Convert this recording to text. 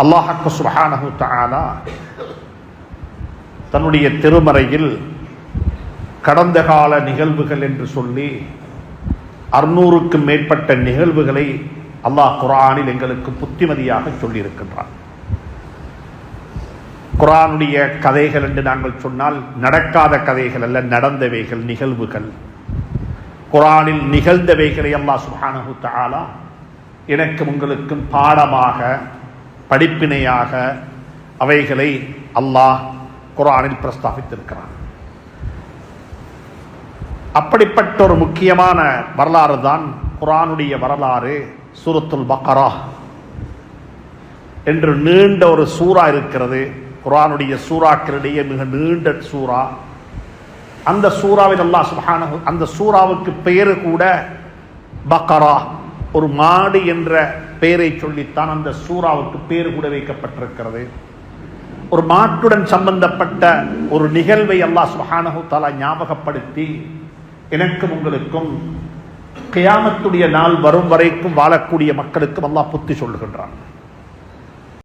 அல்லாஹ் சுப்ஹானஹு தஆலா தன்னுடைய திருமறையில் கடந்த கால நிகழ்வுகள் என்று சொல்லி 600க்கும் மேற்பட்ட நிகழ்வுகளை அல்லாஹ் குர்ஆனில் எங்களுக்கு புத்திமதியாக சொல்லியிருக்கின்றான். குர்ஆனுடைய கதைகள் என்று நாங்கள் சொன்னால் நடக்காத கதைகள் அல்ல, நடந்தவைகள், நிகழ்வுகள். குர்ஆனில் நிகழ்ந்தவைகளை அல்லாஹ் சுப்ஹானஹு தஆலா எனக்கும் உங்களுக்கும் பாடமாக, படிப்பினையாக அவைகளை அல்லாஹ் குர்ஆனில் பிரஸ்தாபித்திருக்கிறான். அப்படிப்பட்ட ஒரு முக்கியமான வரலாறு தான் குர்ஆனுடைய வரலாறு. சூரத்துல் பக்ரா என்று நீண்ட ஒரு சூரா இருக்கிறது. குர்ஆனுடைய சூறாக்களிடையே மிக நீண்ட சூரா. அந்த சூறாவில் அல்லாஹ் சுப்ஹானஹு, அந்த சூறாவுக்கு பெயரு கூட பக்ரா, ஒரு மாடு என்ற பெயரை சொல்லித்தான் அந்த சூறாவுக்கு பேர் கூட வைக்கப்பட்டிருக்கிறது. ஒரு மாட்டுடன் சம்பந்தப்பட்ட ஒரு நிகழ்வை அல்லாஹ் சுப்ஹானஹு தஆலா ஞாபகப்படுத்தி எனக்கும் உங்களுக்கும் கியாமத்துடைய நாள் வரும் வரைக்கும் வாழக்கூடிய மக்களுக்கும் அல்லாஹ் புத்தி சொல்லுகின்றான்.